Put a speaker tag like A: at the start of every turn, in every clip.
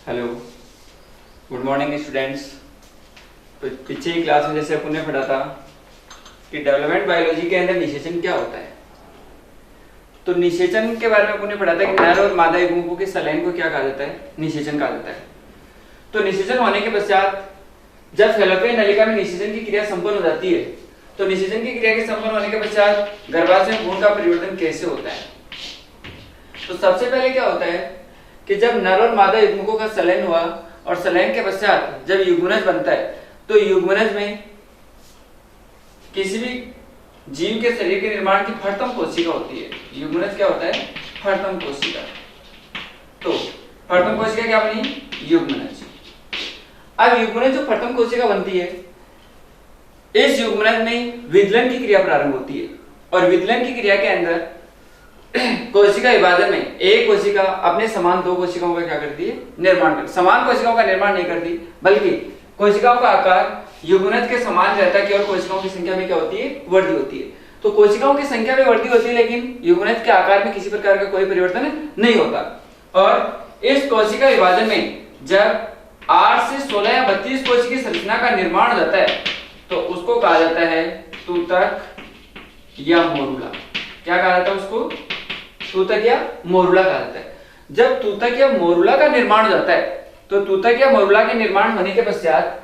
A: Hello, good morning students. तो पीछे की क्लास में जैसे अपन ने पढ़ा था कि डेवलपमेंट बायोलॉजी के अंदर निषेचन क्या होता है। तो निषेचन के बारे में अपन ने पढ़ा था कि नर और मादा युग्मकों के सलाइन को क्या कहा जाता है, निषेचन कहा जाता है। तो निषेचन होने के पश्चात जब फैलोपियन नलिका में निषेचन की क्रिया संपन्न हो जाती है, तो निषेचन की क्रिया के संपन्न होने के पश्चात गर्भाशय में भ्रूण का परिवर्तन कैसे होता है। तो सबसे पहले क्या होता है कि जब नर और मादा युग्मकों का सलाइन हुआ और सलाइन के पश्चात जब युग्मनज बनता है, तो युग्मनज में किसी भी जीव के शरीर के निर्माण की फर्तम कोशिका होती है। युग्मनज क्या होता है, फर्तम कोशिका। तो फर्तम कोशिका क्या बनी, युग्मनज। अब युग्मनज जो फर्तम कोशिका बनती है, इस युग्मनज में विदलन की क्रिया प्रारंभ होती है और विदलन की क्रिया के अंदर कोशिका विभाजन में एक कोशिका अपने समान दो कोशिकाओं का क्या करती है, निर्माण करती। समान कोशिकाओं का निर्माण नहीं करती, बल्कि कोशिकाओं का आकार युग्मनज के समान रहता है, केवल कोशिकाओं की संख्या में क्या होती है, वृद्धि होती है। तो कोशिकाओं की संख्या में वृद्धि होती है, लेकिन युग्मनज के आकार में किसी प्रकार का कोई परिवर्तन नहीं होता। और इस कोशिका विभाजन में जब 8 से 16 या 32 कोशिकीय संरचना का निर्माण हो जाता है, तो उसको कहा जाता है तूतक या मोरुला। क्या कहा जाता है उसको, तूतक या मोरुला कहा जाता है। जब तूतक या मोरुला का निर्माण हो जाता है, तो तूतक या मोरुला के निर्माण होने के पश्चात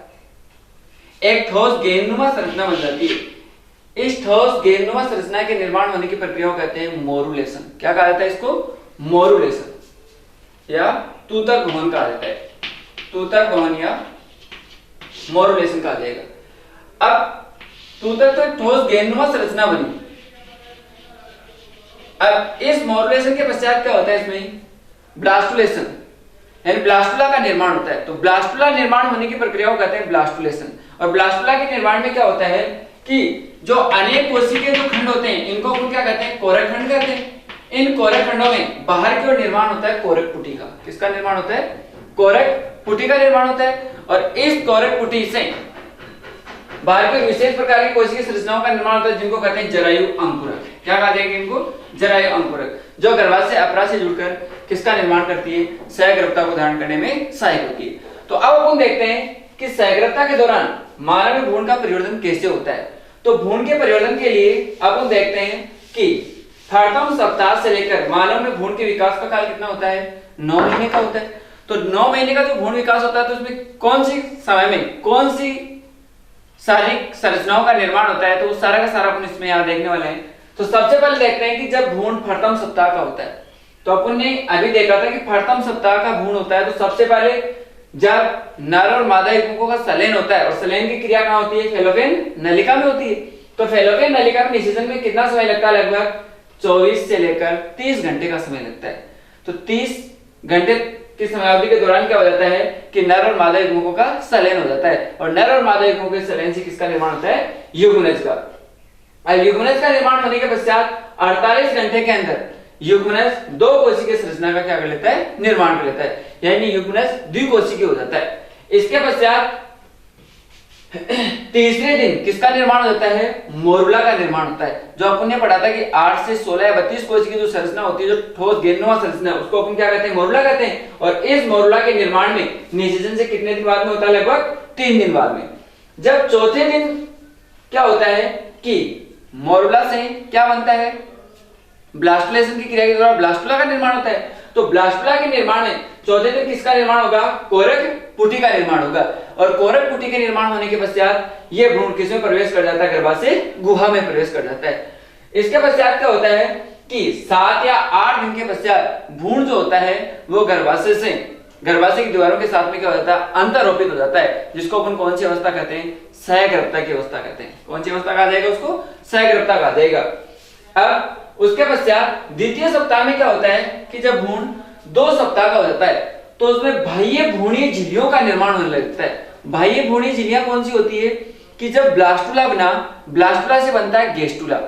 A: एक ठोस गेंदनुमा संरचना बन जाती है। इस ठोस गेंदनुमा संरचना के निर्माण होने की प्रक्रिया को कहते हैं मोरुलेशन। क्या कहा जाता है इसको, मोरुलेशन या तूतक भवन कहा जाता है। तूतक भवन या मोरुलेशन कहा जाएगा। अब तूतक तो ठोस गेंदनुमा संरचना बनी। अब इस मोरुलेशन के पश्चात क्या होता है, इसमें ब्लास्टुलेशन यानी ब्लास्टुला का निर्माण होता है। तो ब्लास्टुला निर्माण होने की प्रक्रिया को कहते हैं ब्लास्टुलेशन। और ब्लास्टुला के निर्माण में क्या होता है कि जो अनेक कोशिकीय जो खंड होते हैं, इनको अपन क्या कहते हैं, कोरक खंड कहते हैं। इन कोरक खंडों में बाहर की ओर निर्माण होता है कोरक पुटी का। किसका निर्माण होता है, कोरक पुटी का निर्माण होता है। और इस कोरक पुटी से बाहर के विशेष प्रकार की कोशिकीय संरचनाओं का निर्माण होता है, जिनको कहते हैं जरायु अंकुरक। क्या कहा जाएगा इनको, जरायु अंकुरक, जो गर्भाशय अपरा से जुड़कर किसका निर्माण करती है, सहगर्भता को धारण करने में सहायक होती है। तो अब अपन देखते हैं कि सहगर्भता के दौरान मानव में भ्रूण का परिवर्तन कैसे होता है। तो भ्रूण के परिवर्तन के लिए अपन देखते हैं कि 8वां सप्ताह से लेकर मानव में भ्रूण के विकास का काल कितना होता है, 9 महीने का होता है। तो 9 महीने का जो भ्रूण विकास होता है, तो उसमें कौन सी समय में कौन सी शारीरिक संरचनाओं का निर्माण होता है, तो उस सारा का सारा अपन इसमें यहाँ देखने वाले हैं। तो सबसे पहले देखते हैं कि जब भ्रूण 8वें सप्ताह का होता है, तो अपन ने अभी देखा था कि 8वें सप्ताह का भ्रूण होता है। तो सबसे पहले जब नर और मादा युग्मकों का सलयन होता है, और सलयन की क्रिया कहाँ होती है, फैलोपियन नलिका में होती है। तो फैलोपियन नलिका में निषेचन में कितना समय लगता है, लगभग 24 से लेकर 30 घंटे का समय लगता है। तो 30 घंटे की समयावधि के दौरान क्या हो जाता है कि नर और मादा युग्मकों का सलयन हो जाता है। और नर और मादा युग्मकों के सलयन से किसका निर्माण होता है, युग्मनज का। युग्मनज का निर्माण होने के पश्चात 48 घंटे के अंदर युग्मनज 2 कोशिकीय संरचना का क्या कर लेता है, निर्माण कर लेता है, यानी युग्मनज द्विकोशिकीय हो जाता है। इसके पश्चात तीसरे दिन किसका निर्माण होता है, मोरुला का निर्माण होता है। जो अपन ने पढ़ा था कि 8 से 16 या 32 कोशिकीय जो संरचना होती है, जो ठोस गेंदनुमा संरचना, उसको अपन क्या कहते हैं, मोरुला कहते हैं। और इस मोरुला के निर्माण में निषेचन से कितने दिन बाद में होता है, लगभग 3 दिन बाद में। जब चौथे दिन क्या होता है कि मोरुला से क्या बनता है, ब्लास्टुलेशन की क्रिया के द्वारा ब्लास्टुला का निर्माण होता है। तो ब्लास्टुला के निर्माण में चौथे दिन किसका निर्माण होगा, कोरक पुटी का निर्माण होगा। और कोरक पुटी के निर्माण होने के पश्चात ये भ्रूण किसमें प्रवेश कर जाता है, गर्भाशय गुहा में प्रवेश कर जाता है। इसके पश्चात क्या होता है कि 7 या 8 दिन के पश्चात भ्रूण जो होता है वो गर्भाशय की दीवारों के साथ में क्या हो जाता है, अंतरोपित हो जाता है, जिसको अपन कौन सी अवस्था कहते हैं, सहगर्भता की अवस्था कहते हैं। कौन सी अवस्था कहा जाएगा उसको, सहगर्भता कहा जाएगा। अब उसके पश्चात द्वितीय सप्ताह में क्या होता है कि जब भ्रूण 2 सप्ताह का हो जाता है, तो उसमें बाह्य भ्रूणीय झिल्लियों का निर्माण होने लगता है। बाह्य भ्रूणीय झिल्लियां कौन सी होती है कि जब ब्लास्टुला बना, ब्लास्टुला से बनता है गेस्टुला।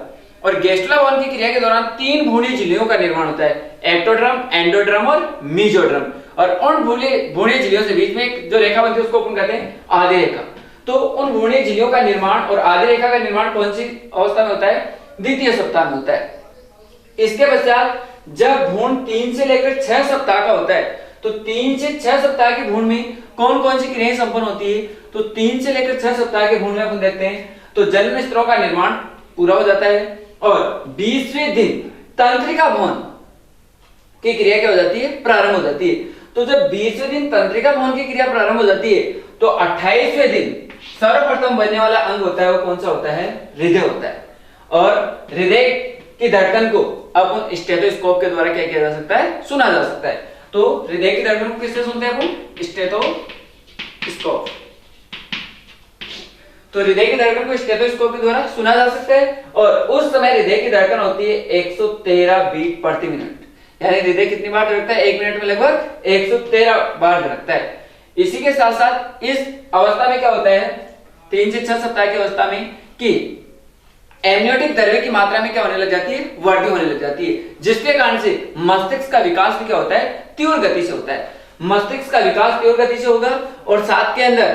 A: और गेस्टुला भवन की क्रिया के दौरान 3 भ्रूणीय झिल्लियों का निर्माण होता है, एक्टोड्रम, एंडोड्रम और मीजोड्रम। और उन भ्रूणीय झिल्लियों से बीच में जो रेखा बनती है उसको अपन कहते हैं आधे रेखा। तो उन भ्रूणीय झिल्लियों का निर्माण और आधे रेखा का निर्माण कौन सी अवस्था में होता है, द्वितीय सप्ताह में होता है। इसके पश्चात जब भ्रूण 3 से लेकर 6 सप्ताह का होता है, तो 3 से 6 सप्ताह के भ्रूण में कौन कौन सी क्रियाएं संपन्न होती है? तो 3 से लेकर 6 सप्ताह के भ्रूण में अपन देखते हैं तो जन्म स्तरों का निर्माण पूरा हो जाता है और 20वें दिन तंत्रिका भवन की क्रिया क्या हो जाती है? प्रारंभ हो जाती है। तो जब 20वें दिन तंत्रिका भवन की क्रिया प्रारंभ हो जाती है तो 28वें दिन सर्वप्रथम बनने वाला अंग होता है वो कौन सा होता है? हृदय होता है। और हृदय की धड़कन को अपन स्टेथोस्कोप के द्वारा क्या किया जा सकता है? सुना जा सकता है। तो हृदय की धड़कन को किससे सुनते हैं अपन? स्टेथोस्कोप। तो हृदय की धड़कन को स्टेथोस्कोप के द्वारा सुना जा सकता है और उस समय हृदय की धड़कन होती है 113 बीट प्रति मिनट। यानी हृदय कितनी बार धड़कता है? 1 मिनट में लगभग 113 बार धड़कता है। इसी के साथ साथ इस अवस्था में क्या होता है? 3 से 6 सप्ताह की अवस्था में कि एमनियोटिक द्रव्य की मात्रा में क्या होने लग जाती है? वृद्धि होने लग जाती है, जिसके कारण से मस्तिष्क का विकास भी क्या होता है? तीव्र गति से होता है। मस्तिष्क का विकास तीव्र गति से होगा और साथ के अंदर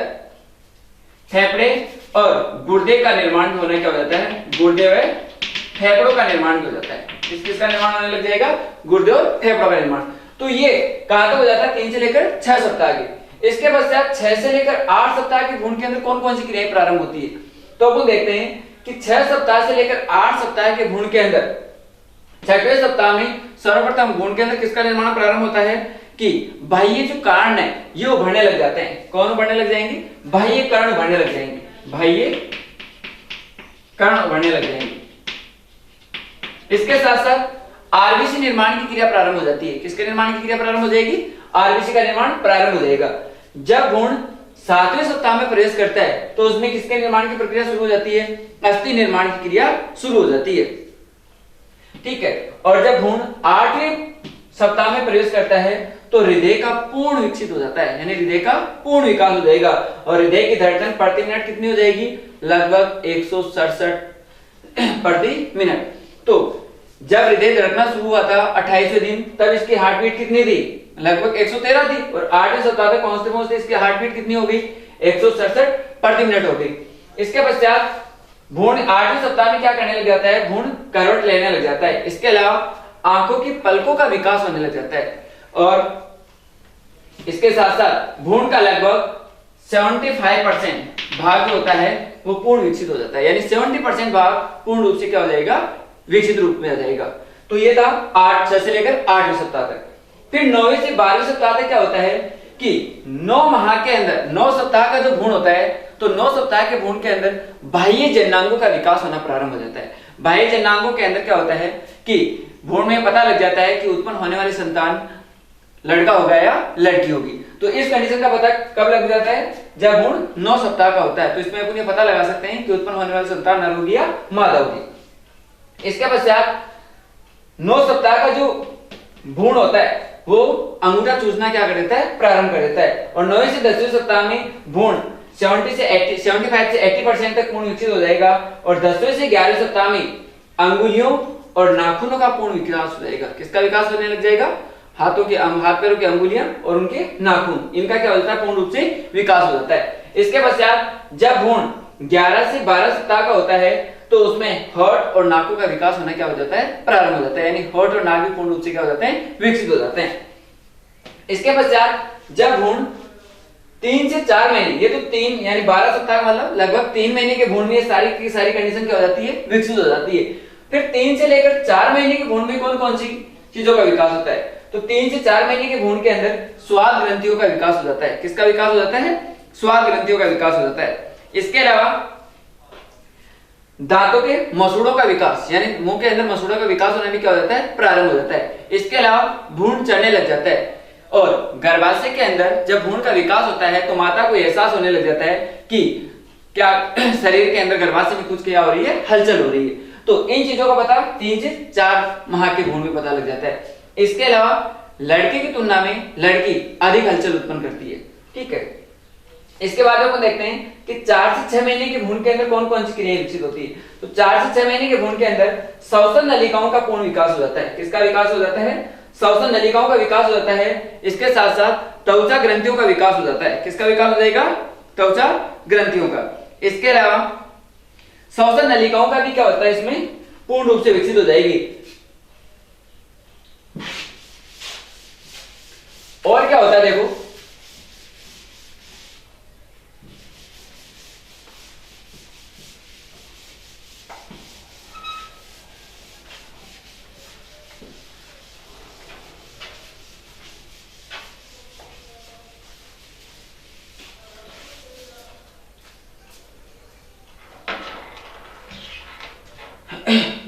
A: फेफड़े और गुर्दे का निर्माण भी होना क्या हो जाता है? गुर्दे व फेफड़ों का निर्माण भी हो जाता है। किसका निर्माण होने लग जाएगा? गुर्दे और फेफड़ों का निर्माण। तो ये कहां तक हो जाता है? 3 से लेकर 6 सप्ताह के। इसके पश्चात 6 से लेकर 8 सप्ताह के भ्रूण के अंदर कौन कौन सी क्रियाएं प्रारंभ होती है? तो अपन देखते हैं कि 6 सप्ताह से लेकर 8 सप्ताह के भ्रूण के अंदर 6वें सप्ताह में सर्वप्रथम भ्रूण के अंदर किसका निर्माण प्रारंभ होता है? कि बाह्य जो कर्ण है ये उभरने लग जाते हैं। कौन उभरने लग जाएंगे? बाह्य कर्ण उभरने लग जाएंगे। बाह्य कर्ण उभरने लग जाएंगे। इसके साथ साथ आरबीसी निर्माण की क्रिया प्रारंभ हो जाती है। किसके निर्माण की क्रिया प्रारंभ हो जाएगी? आरबीसी का निर्माण प्रारंभ हो जाएगा। जब भ्रूण 7वें सप्ताह में प्रवेश करता है तो उसमें किसके निर्माण की प्रक्रिया शुरू हो जाती है? अस्थि निर्माण की क्रिया शुरू हो जाती है। ठीक है। और जब भ्रूण 8वें सप्ताह में प्रवेश करता है तो हृदय का पूर्ण विकसित हो जाता है, यानी हृदय का पूर्ण विकास हो जाएगा और हृदय की धड़कन प्रति मिनट कितनी हो जाएगी? लगभग 167 प्रति मिनट। तो जब हृदय धड़कना शुरू हुआ था 28वें दिन, तब इसकी हार्ट बीट कितनी थी? लगभग 113 थी और 8वें सप्ताह तक पहुंचते पहुंचते इसकी हार्ट बीट कितनी हो गई? 167 प्रति मिनट हो गई। इसके पश्चात भ्रूण 8वें सप्ताह में क्या करने लग जाता है? भ्रूण करवट लेने लग जाता है। इसके अलावा आंखों की पलकों का विकास होने लग जाता है और इसके साथ साथ भ्रूण का लगभग 75% भाग जो होता है वो पूर्ण विकसित हो जाता है, यानी 70% भाग पूर्ण रूप से क्या हो जाएगा? विकसित रूप में आ जाएगा। तो ये था 6 से लेकर 8वें सप्ताह तक। फिर 9वें से 12वें सप्ताह तक क्या होता है कि 9 माह के अंदर 9 सप्ताह का जो भ्रूण होता है तो 9 सप्ताह के भ्रूण के अंदर बाह्य जननांगों का विकास होना प्रारंभ हो जाता है। बाह्य जननांगों के अंदर क्या होता है कि भ्रूण में पता लग जाता है कि उत्पन्न होने वाली संतान लड़का होगा या लड़की होगी। तो इस कंडीशन का पता कब लग जाता है? जब भ्रूण 9 सप्ताह का होता है। तो इसमें अपन ये पता लगा सकते हैं कि उत्पन्न होने वाली संतान नर होगी या मादा होगी। इसके पश्चात 9 सप्ताह का जो भ्रूण होता है वो अंगूठा चूसना क्या कर देता है? प्रारंभ कर देता है और 9वें से 10वें सप्ताह में भ्रूण 75 से 80% तक पूर्ण विकसित हो जाएगा और 10वें से 11वें सप्ताह में अंगुलियों और नाखूनों का पूर्ण विकास हो जाएगा। किसका विकास होने लग जाएगा? हाथ पैरों की अंगुलियां और उनके नाखून, इनका क्या हो जाता है? पूर्ण रूप से विकास हो जाता है। इसके पश्चात जब भ्रूण 11 से 12 सप्ताह का होता है तो उसमें होंठ और नाकों का विकास होना क्या हो जाता है? प्रारंभ हो जाता है, यानी होंठ और नाक भी पूर्ण रूप से क्या हो जाते हैं? विकसित हो जाते हैं। इसके पश्चात जब भ्रूण 3 से 4 महीने, ये तो 3 यानी 12 सप्ताह का मतलब लगभग 3 महीने के भ्रूण में सारी की सारी कंडीशन क्या हो जाती है? विकसित हो जाती है। फिर 3 से लेकर 4 महीने के भ्रूण में कौन कौन सी चीजों का विकास होता है? तो 3 से 4 महीने के भ्रूण के अंदर स्वाद ग्रंथियों का विकास हो जाता है। किसका विकास हो जाता है? स्वाद ग्रंथियों का विकास हो जाता है। इसके अलावा दांतों के मसूड़ों का विकास, यानी मुंह के अंदर मसूड़ों का विकास होना भी क्या हो जाता है? प्रारंभ हो जाता है। इसके अलावा भ्रूण चढ़ने लग जाता है और गर्भाशय के अंदर जब भ्रूण का विकास होता है तो माता को एहसास होने लग जाता है कि क्या शरीर के अंदर गर्भाशय में कुछ क्या हो रही है? हलचल हो रही है। तो इन चीजों का पता 3 से 4 माह के भ्रूण में पता लग जाता है। इसके अलावा लड़के की तुलना में लड़की अधिक हलचल उत्पन्न करती है। ठीक है। इसके बाद अपन देखते हैं कि 4 से 6 महीने के भ्रूण के अंदर कौन कौन सी क्रियाएं विकसित होती है। तो 4 से 6 महीने के भ्रूण के अंदर श्वसन नलिकाओं का पूर्ण विकास हो जाता है। किसका विकास हो जाता है? श्वसन नलिकाओं का विकास हो जाता है। इसके साथ साथ त्वचा ग्रंथियों का विकास हो जाता है। किसका विकास हो जाएगा? त्वचा ग्रंथियों का। इसके अलावा श्वसन नलिकाओं का भी क्या होता है? इसमें पूर्ण रूप से विकसित हो जाएगी। और क्या होता है देखो,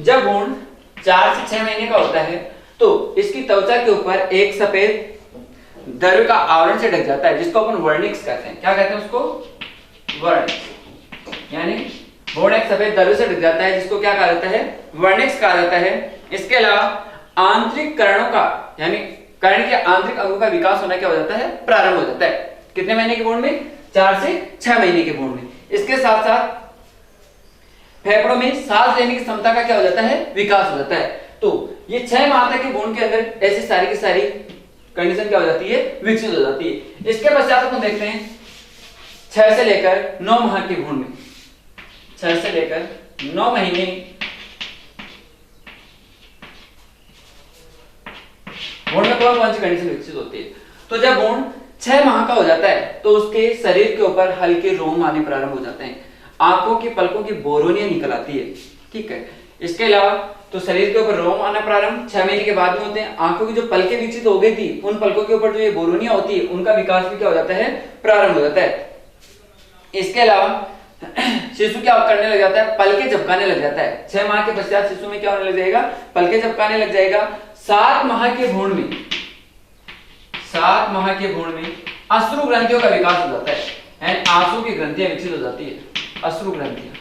A: जब भ्रूण 4 से 6 महीने का होता है तो इसकी त्वचा के ऊपर एक सफेद द्रव्य का आवरण से ढक जाता है, जिसको अपन वर्निक्स कहते हैं। क्या कहते हैं उसको? वर्निक्स। यानी भ्रूण एक सफेद द्रव्य से ढक जाता है, जिसको क्या कहा जाता है? वर्निक्स कहा जाता है। इसके अलावा आंतरिक कर्णों का, यानी कर्ण के आंतरिक अंगों का विकास होना क्या हो जाता है? प्रारंभ हो जाता है। कितने महीने के भ्रूण में? 4 से 6 महीने के भ्रूण में। इसके साथ साथ फेफड़ों में सांस लेने की क्षमता का क्या हो जाता है? विकास हो जाता है। तो ये 6 माह तक के भ्रूण के अंदर ऐसी सारी की सारी कंडीशन क्या हो जाती है? विकसित हो जाती है। इसके पश्चात अपन देखते हैं 6 से लेकर 9 माह के भ्रूण में, 6 से लेकर 9 महीने भ्रूण में कौन सी कंडीशन विकसित होती है? तो जब भ्रूण 6 माह का हो जाता है तो उसके शरीर के ऊपर हल्के रोम आने प्रारंभ हो जाते हैं, आंखों की पलकों की बोरोनियां निकल आती है। ठीक है। इसके अलावा तो शरीर के ऊपर रोम आना प्रारंभ 6 महीने के बाद में होते हैं। आंखों की जो पलकें विकसित हो गई थी, उन पलकों के ऊपर जो ये बोरोनियां होती है, उनका विकास भी क्या हो जाता है? प्रारंभ हो जाता है। इसके अलावा शिशु क्या करने लग जाता है? पलके झपकाने लग जाता है। 6 माह के पश्चात शिशु में क्या होने लग जाएगा? पलके झपकाने लग जाएगा। 7 माह के भ्रूण में, 7 माह के भ्रूण में अश्रु ग्रंथियों का विकास हो जाता है, आंसू की ग्रंथियां विकसित हो जाती है। अश्रु ग्रंथियां,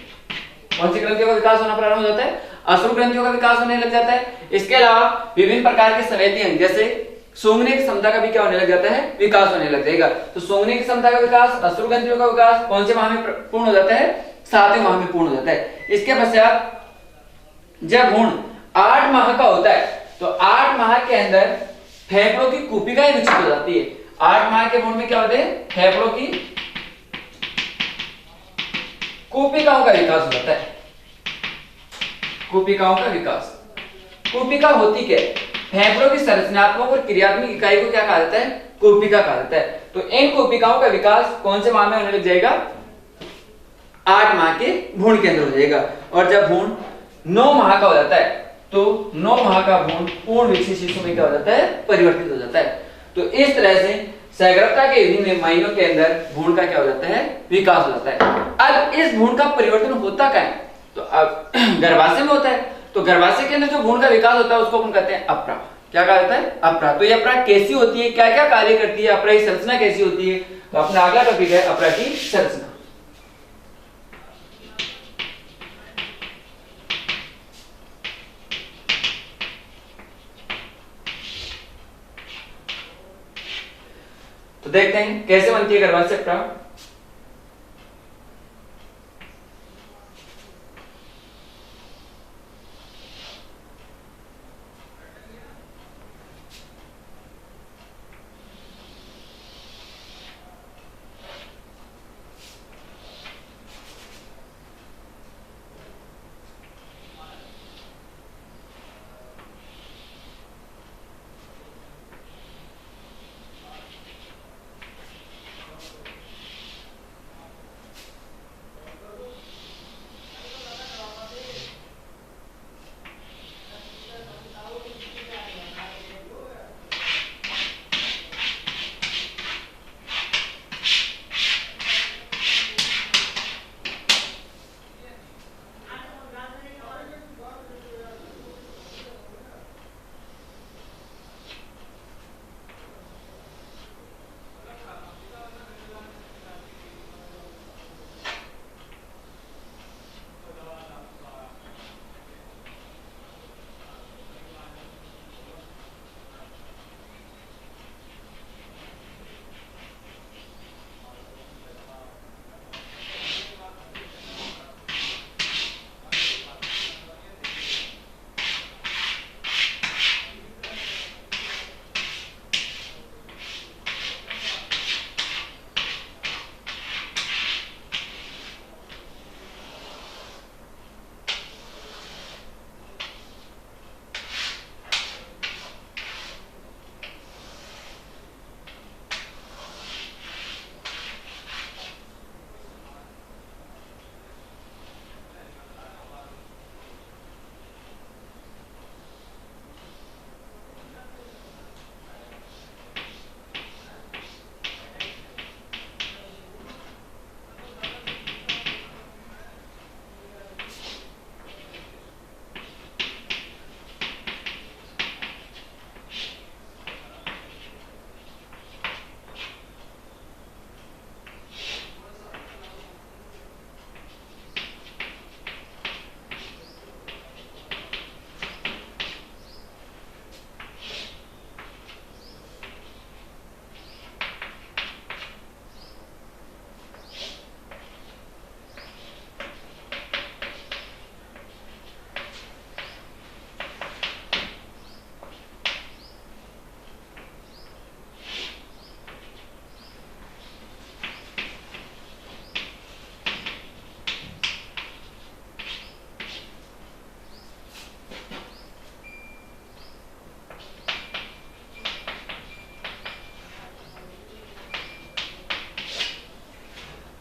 A: कौन सी ग्रंथियों का विकास होना प्रारंभ हो जाता है? अश्रु ग्रंथियों का विकास होने लग जाता है। इसके अलावा विभिन्न प्रकार के संवेदी अंग जैसे सूंघने की क्षमता का भी क्या होने लग जाता है? विकास होने लग जाएगा। तो सूंघने की क्षमता का विकास, अश्रु ग्रंथियों का विकास कौन से माह में पूर्ण हो जाता है? 7वें माह में पूर्ण हो जाता है। इसके पश्चात जब भ्रूण 8 माह का होता है तो 8 माह के अंदर फेफड़ों की कूपिकाएं विकसित हो जाती है। 8 माह के भ्रूण में क्या होते हैं? फेफड़ों की कूपिकाओं का विकास हो जाता है। कूपिकाओं का विकास, कूपिका होती क्या है? फेफड़ों की संरचनात्मक और क्रियात्मक इकाई को क्या कहा जाता है? कूपिका कहा जाता है। तो इन कूपिकाओं का विकास कौन से माह में होने लग जाएगा? 8 माह के भ्रूण के अंदर हो जाएगा। और जब भ्रूण 9 माह का हो जाता है तो 9 माह का भ्रूण पूर्ण विकसित शिशु में क्या हो जाता है? परिवर्तित हो जाता है। तो इस तरह से सैगरता के विभिन्न महीनों के अंदर भ्रूण का क्या हो जाता है? विकास हो जाता है। अब इस भ्रूण का परिवर्तन होता क्या है? तो अब गर्भाशय में होता है। तो गर्भाशय के अंदर जो भ्रूण का विकास होता है उसको हम कहते हैं अपरा। क्या कहा जाता है? अपरा। तो ये अपरा कैसी होती है, क्या क्या कार्य करती है, अपरा की संरचना कैसी होती है? तो अपना अगला टॉपिक है अपरा की संरचना। तो देखते हैं कैसे बनती है गर्भाशय अपरा।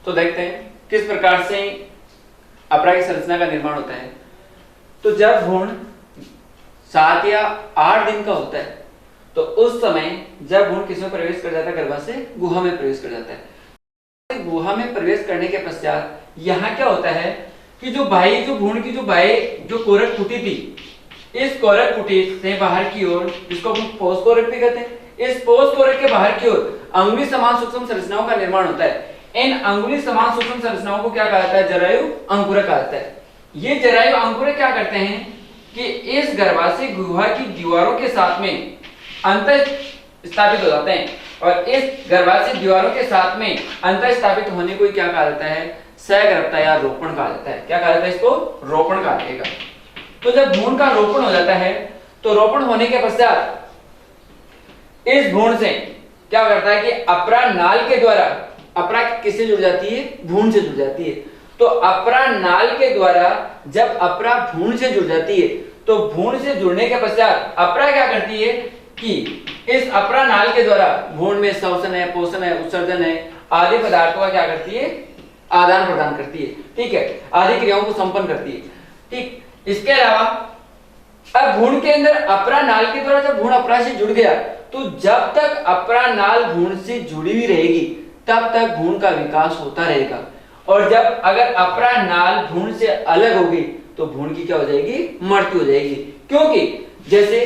A: तो देखते हैं किस प्रकार से अपरा की संरचना का निर्माण होता है। तो जब भ्रूण 7 या 8 दिन का होता है तो उस समय जब भ्रूण किसमें प्रवेश कर जाता है, गर्भाशय गुहा में प्रवेश कर जाता है। गुहा में प्रवेश करने के पश्चात यहाँ क्या होता है कि जो भ्रूण की जो कोरक कुटी थी, इस कोरक कुटी से बाहर की ओर, जिसको हम पोष कोरक भी कहते हैं, इस पोष कोरक के बाहर की ओर अंगुली समान सूक्ष्म संरचनाओं का निर्माण होता है। इन अंगुली समान सूक्ष्म संरचनाओं को क्या कहा जाता है, जरायु अंकुरक कहा जाता है। ये जरायु अंकुरक क्या करते हैं कि इस गर्भाशय गुहा की दीवारों के साथ में अंतर स्थापित हो जाते हैं, और इस गर्भाशय दीवारों के साथ में अंतर स्थापित होने को क्या कहा जाता है, सहगर्भता या रोपण कहा जाता है। क्या कहा जाता है, इसको रोपण कहा जाएगा। तो जब भ्रूण का रोपण हो जाता है तो रोपण होने के पश्चात इस भ्रूण से क्या करता है कि अपरा नाल के द्वारा, अपरा किससे जुड़ जाती है, भ्रूण से जुड़ जाती है। तो अपरा नाल के द्वारा जब अपरा भ्रूण से जुड़ जाती है तो भ्रूण से जुड़ने के पश्चात अपरा क्या करती है कि इस अपरा नाल के द्वारा भ्रूण में श्वसन है, पोषण है, उत्सर्जन है आदि पदार्थों का क्या करती है, आदान प्रदान करती है। ठीक है, आदि क्रियाओं को संपन्न करती है। ठीक, इसके अलावा अब भ्रूण के अंदर अपरा नाल के द्वारा जब भ्रूण अपरा से जुड़ गया तो जब तक अपरा नाल भ्रूण से जुड़ी हुई रहेगी तब तक भ्रूण का विकास होता रहेगा, और जब अगर अपरा नाल भ्रूण से अलग होगी तो भ्रूण की क्या हो जाएगी, मृत्यु हो जाएगी। क्योंकि जैसे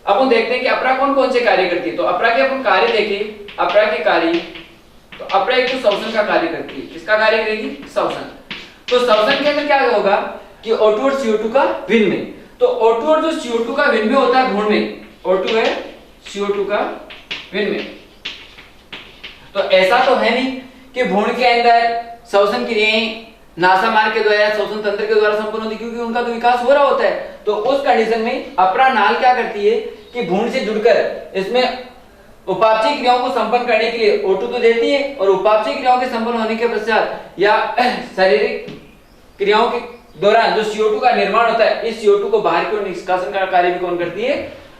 A: अपन देखते हैं कि अपरा कौन कौन से कार्य करती है। तो अपरा के अपन कार्य देखें, अपरा के कार्य, तो अपरा एक तो श्वसन का कार्य करती है। किसका कार्य करेगी, श्वसन। तो श्वसन के अंदर क्या होगा कि O2 और CO2 का विनिमय। तो O2 और जो CO2 का विनिमय होता है भ्रूण में, O2 है CO2 का विनिमय। तो ऐसा तो है नहीं कि भ्रूण के अंदर श्वसन क्रियाएं नासा मार्ग के द्वारा, श्वसन तंत्र के द्वारा संपन्न होती, क्योंकि उनका तो विकास हो रहा होता है। तो उस कंडीशन में अपरा नाल क्या करती है कि भ्रूण से जुड़कर इसमें उपापचय क्रियाओं को संपन्न करने के लिए O2 तो देती है, और उपापचय क्रियाओं के संपन्न होने के पश्चात या शारीरिक क्रियाओं के दौरान जो CO2 का निर्माण होता है, इस CO2 को बाहर की ओर निष्कासन का कार्य भी कौन करती है,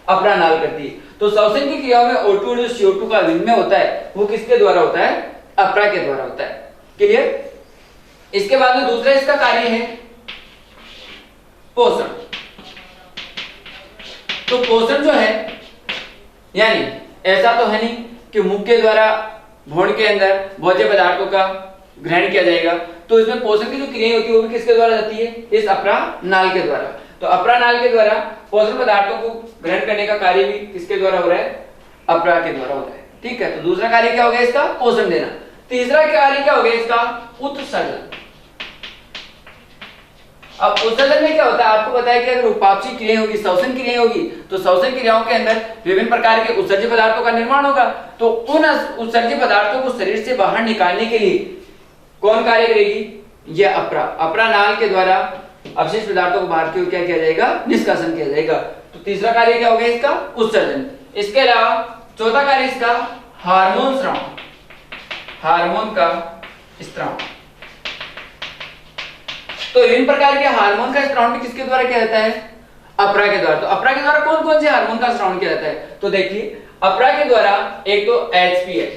A: अपरा नाल करती है। तो श्वसन की क्रियाओं में O2 और जो CO2 का विनिमय होता है वो किसके द्वारा होता है, अपरा के द्वारा होता है। क्लियर। इसके बाद में दूसरा इसका कार्य है पोषण। तो पोषण जो है, यानी ऐसा तो है नहीं कि मुख के द्वारा भ्रूण के अंदर भोज्य पदार्थों का ग्रहण किया जाएगा, तो इसमें पोषण की जो क्रियाएं होती है वो भी किसके द्वारा जाती है, इस अपरा नाल के द्वारा। तो अपरा नाल के द्वारा पोषण पदार्थों को ग्रहण करने का कार्य भी किसके द्वारा हो रहा है, अपरा के द्वारा हो रहा है। ठीक है, तो दूसरा कार्य क्या हो गया इसका, पोषण देना। तीसरा कार्य क्या हो गया इसका, उत्सर्जन। अब उत्सर्जन में क्या होता है, आपको पता है कि अगर उपापचय क्रियाएं होगी, श्वसन क्रियाएं होगी, तो श्वसन क्रियाओं के अंदर विभिन्न प्रकार के उत्सर्ज्य पदार्थों का निर्माण होगा। तो उन उत्सर्ज्य पदार्थों को शरीर से बाहर निकालने के लिए कौन कार्य करेगी, यह अपरा। अपरा नाल के द्वारा अवशिष्ट पदार्थों को बाहर की ओर क्या किया जाएगा, निष्कासन किया जाएगा। तो तीसरा कार्य क्या हो गया इसका, उत्सर्जन। इसके अलावा चौथा कार्य इसका हार्मोन स्राव, हार्मोन का स्राव। तो विभिन्न प्रकार के हार्मोन का स्राव भी किसके द्वारा किया जाता है, अपरा के द्वारा। तो अपरा के द्वारा कौन कौन से हार्मोन का स्राव किया जाता है, तो देखिए अपरा के द्वारा एक तो HPL,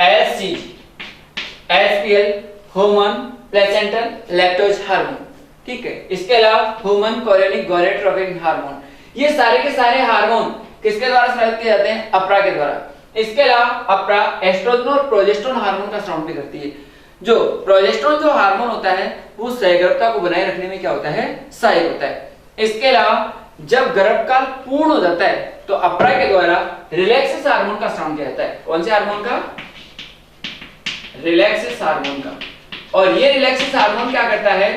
A: HCG, HPL human placental lactose hormone. ठीक है, इसके अलावा ह्यूमन कोरियोनिक गोनेडोट्रोपिक हार्मोन। ये सारे के सारे हार्मोन किसके द्वारा स्रावित किए जाते हैं, अपरा के द्वारा। इसके अलावा अपरा एस्ट्रोजन और प्रोजेस्टेरोन हार्मोन का स्राव भी करती है। जो प्रोजेस्टेरोन जो हार्मोन होता है वो सहगर्भता को बनाए रखने में क्या होता है, सहायक होता है। इसके अलावा जब गर्भकाल पूर्ण हो जाता है तो अपरा के द्वारा रिलैक्सेस हार्मोन का स्राव किया जाता है। कौन से हार्मोन का, रिलैक्सेस हार्मोन का। और ये रिलैक्सेस हार्मोन क्या करता है,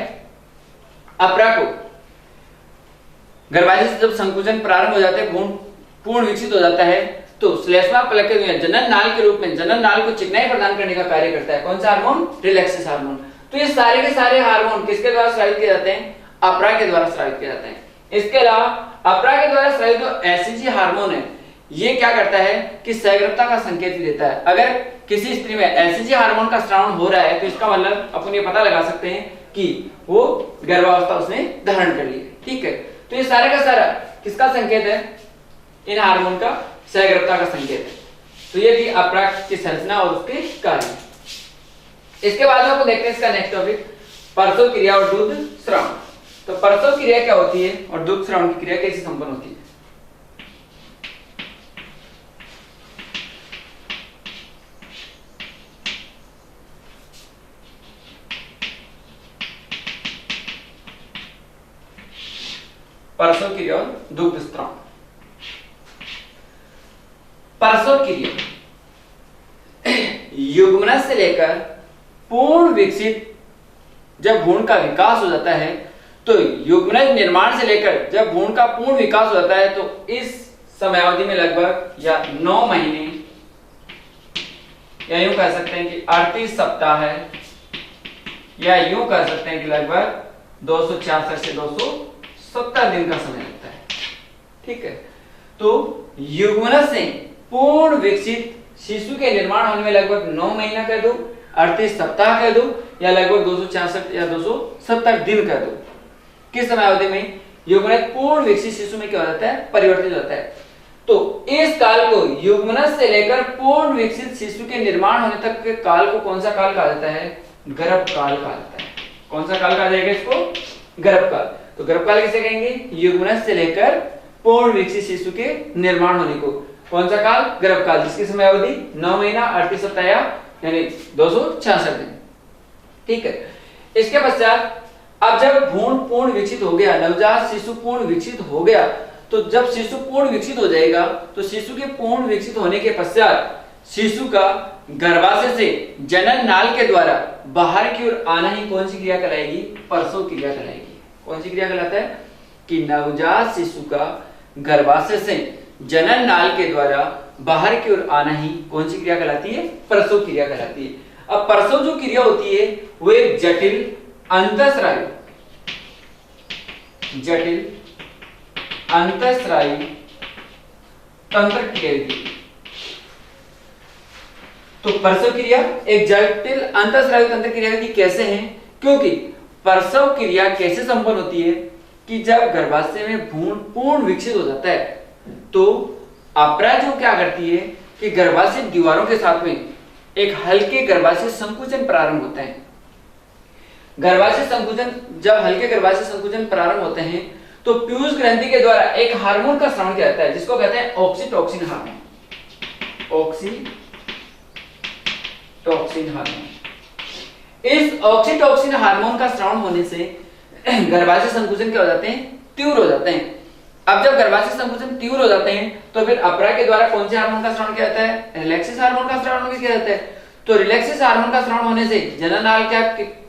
A: अपरा को गर्भाशय से जब संकुचन प्रारंभ हो जाते हैं, भ्रूण पूर्ण विकसित हो जाता है, तो श्लेष्मा फलक के द्वारा जनन नाल के रूप में जनन नाल को चिकनाई प्रदान करने का कार्य करता है। कौन सा हार्मोन, रिलैक्सेस हार्मोन। तो ये सारे के सारे हार्मोन किसके द्वारा स्रावित किए जाते हैं, अपरा के द्वारा स्रावित किए जाते हैं। इसके अलावा अपरा के द्वारा स्रावित जो HCG हार्मोन है, ये क्या करता है कि सहगर्भता का संकेत भी देता है। अगर किसी स्त्री में HCG हार्मोन का स्राव हो रहा है तो इसका मतलब अपन ये पता लगा सकते हैं कि वो गर्भावस्था उसने धारण कर ली है। ठीक है, तो ये सारे का सारा किसका संकेत है, इन हार्मोन का सहगर्भता का संकेत है। तो ये भी अपरा की संरचना और उसके कार्य। इसके बाद आपको देखते हैं इसका नेक्स्ट टॉपिक प्रसव क्रिया और दूध स्राव। तो प्रसव क्रिया क्या होती है और दूध स्राव की क्रिया कैसे संपन्न होती है। प्रसव क्रिया और दुग्ध स्राव। प्रसव क्रिया युग्मनज से लेकर पूर्ण विकसित जब भ्रूण का विकास हो जाता है, तो युग्मनज निर्माण से लेकर जब भ्रूण का पूर्ण विकास हो जाता है, तो इस समयावधि में लगभग या 9 महीने या यूं कह सकते हैं कि 38 सप्ताह है, या यूं कह सकते हैं कि लगभग 266 से 270 दिन का समय लगता है। ठीक है, तो युग्मनज से पूर्ण विकसित शिशु के निर्माण होने में लगभग 9 महीना कह दो, 38 सप्ताह कह दो, या लगभग 266 या 270 दिन कह दो। किस समयावधि में युग्मनज पूर्ण विकसित शिशु में क्या हो जाता है, परिवर्तित होता है। तो इस काल को युग्मनज से लेकर पूर्ण विकसित शिशु के निर्माण होने तक के काल को कौन सा काल कहा जाता है, गर्भकाल कहा जाता है। कौन सा काल कहा जाएगा इसको, गर्भकाल। तो गर्भकाल किसे कहेंगे, युग्मनज से लेकर पूर्ण विकसित शिशु के निर्माण होने को कौन सा काल, गर्भकाल, जिसकी समयावधि 9 महीना 38 सप्ताह यानी 266 दिन। ठीक है, इसके पश्चात अब जब भ्रूण पूर्ण विकसित हो गया, नवजात शिशु पूर्ण विकसित हो गया, तो जब शिशु पूर्ण विकसित हो जाएगा, तो शिशु के पूर्ण विकसित होने के पश्चात शिशु का गर्भाशय से जनन नाल के द्वारा बाहर की ओर आना ही कौन सी क्रिया कहलाएगी, प्रसव क्रिया कहलाएगी। कौन सी क्रिया कहलाता है कि नवजात शिशु का गर्भाशय से जनन नाल के द्वारा बाहर की ओर आना ही कौन सी क्रिया कहलाती है, प्रसव क्रिया कहलाती है। अब प्रसव जो क्रिया होती है वो एक जटिल अंतःस्रावी तंत्र क्रिया होती है। तो प्रसव क्रिया एक जटिल अंतःस्रावी तंत्र क्रिया विधि कैसे है, क्योंकि प्रसव क्रिया कैसे संपन्न होती है कि जब गर्भाशय में भ्रूण पूर्ण विकसित हो जाता है, तो अपरा जो क्या करती है कि गर्भाशय दीवारों के साथ में एक हल्के गर्भाशय संकुचन प्रारंभ होता है। गर्भाशय संकुचन, जब हल्के गर्भाशय संकुचन प्रारंभ होते हैं, तो पीयूष ग्रंथि के द्वारा एक हार्मोन का स्राव किया जाता है, जिसको कहते हैं ऑक्सीटोसिन हार्मोन। Oxytocin hormone. इस ऑक्सीटोसिन हार्मोन का स्राव होने से गर्भाशय संकुचन क्या हो जाते हैं, तीव्र हो जाते हैं। अब जब गर्भाशय संकुचन तीव्र हो जाते हैं, तो फिर अपरा के द्वारा कौन से हार्मोन का स्राव किया जाता है, रिलैक्सिस हार्मोन का स्राव किया जाता है। तो रिलैक्सिस हार्मोन का स्राव होने से जनन नाल क्या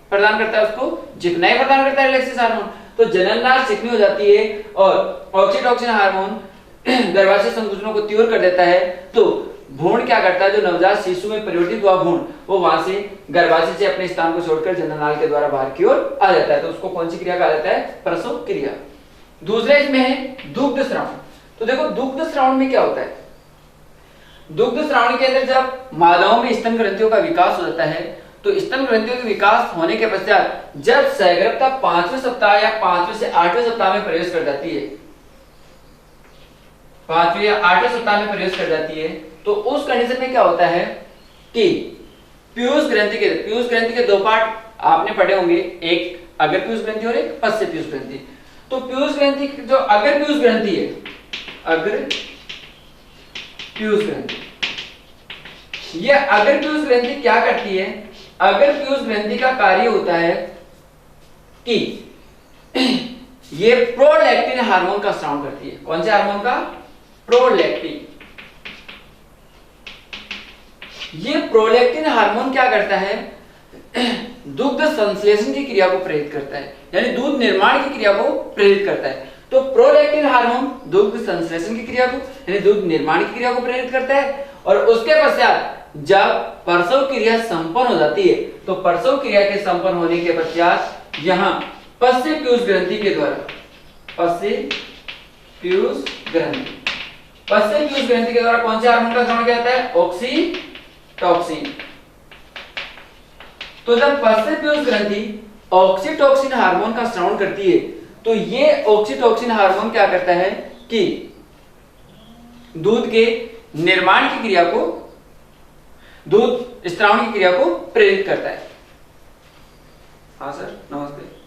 A: प्रदान करता है, उसको चिकनाई प्रदान करता है रिलैक्सिस हार्मोन। तो जनन नाल चिकनी हो जाती है और ऑक्सीटोसिन हार्मोन गर्भाशय संकुचनों को तीव्र कर देता है। तो भ्रूण क्या करता है, जो नवजात शिशु में परिवर्तित हुआ भ्रूण, वो वहां से गर्भाशय से अपने स्थान को छोड़कर जनन नाल के द्वारा बाहर की ओर आ जाता है। तो उसको कौन सी क्रिया कहा जाता है, प्रसव क्रिया। दूसरे इसमें है दुग्ध स्राव। तो देखो दुग्ध स्राव में क्या होता है, दुग्ध स्राव के अंदर जब मादाओं में स्तन ग्रंथियों का विकास हो जाता है, तो स्तन ग्रंथियों के विकास होने के पश्चात जब सहगर्भता 5वें सप्ताह या 5वें से 8वें सप्ताह में प्रवेश कर जाती है, 5वें या 8वें सप्ताह में प्रवेश कर जाती है, तो उस कंडीशन में क्या होता है कि पीयूष ग्रंथि के 2 पार्ट आपने पढ़े होंगे, एक अग्र पीयूष ग्रंथि और एक पश्च पीयूष ग्रंथि। तो पीयूष ग्रंथि जो अग्र पीयूष ग्रंथि है, अग्र पीयूष ग्रंथि, ये अग्र पीयूष ग्रंथि क्या करती है, अग्र पीयूष ग्रंथि का कार्य होता है कि ये प्रोलैक्टिन हार्मोन का स्राव करती है। कौन से हार्मोन का, प्रोलैक्टिन। ये प्रोलैक्टिन हार्मोन क्या करता है, दुग्ध संश्लेषण की क्रिया को प्रेरित करता है, यानी दूध निर्माण की क्रिया को प्रेरित करता है। तो प्रोलैक्टिन हार्मोन दुग्ध संश्लेषण की क्रिया को यानी दूध निर्माण की क्रिया को प्रेरित करता है। और उसके पश्चात जब प्रसव क्रिया संपन्न हो जाती है, तो प्रसव क्रिया के संपन्न होने के पश्चात यहाँ पश्च पीयूष ग्रंथि के द्वारा, पश्च पीयूष ग्रंथि के द्वारा कौन से हार्मोन का स्राव किया जाता है, ऑक्सीटोसिन। तो जब पश्च पीयूष ग्रंथि ऑक्सीटोसिन हार्मोन का स्राव करती है, तो ये ऑक्सीटोसिन हार्मोन क्या करता है कि दूध के निर्माण की क्रिया को, दूध स्त्रावण की क्रिया को प्रेरित करता है। हाँ सर, नमस्ते।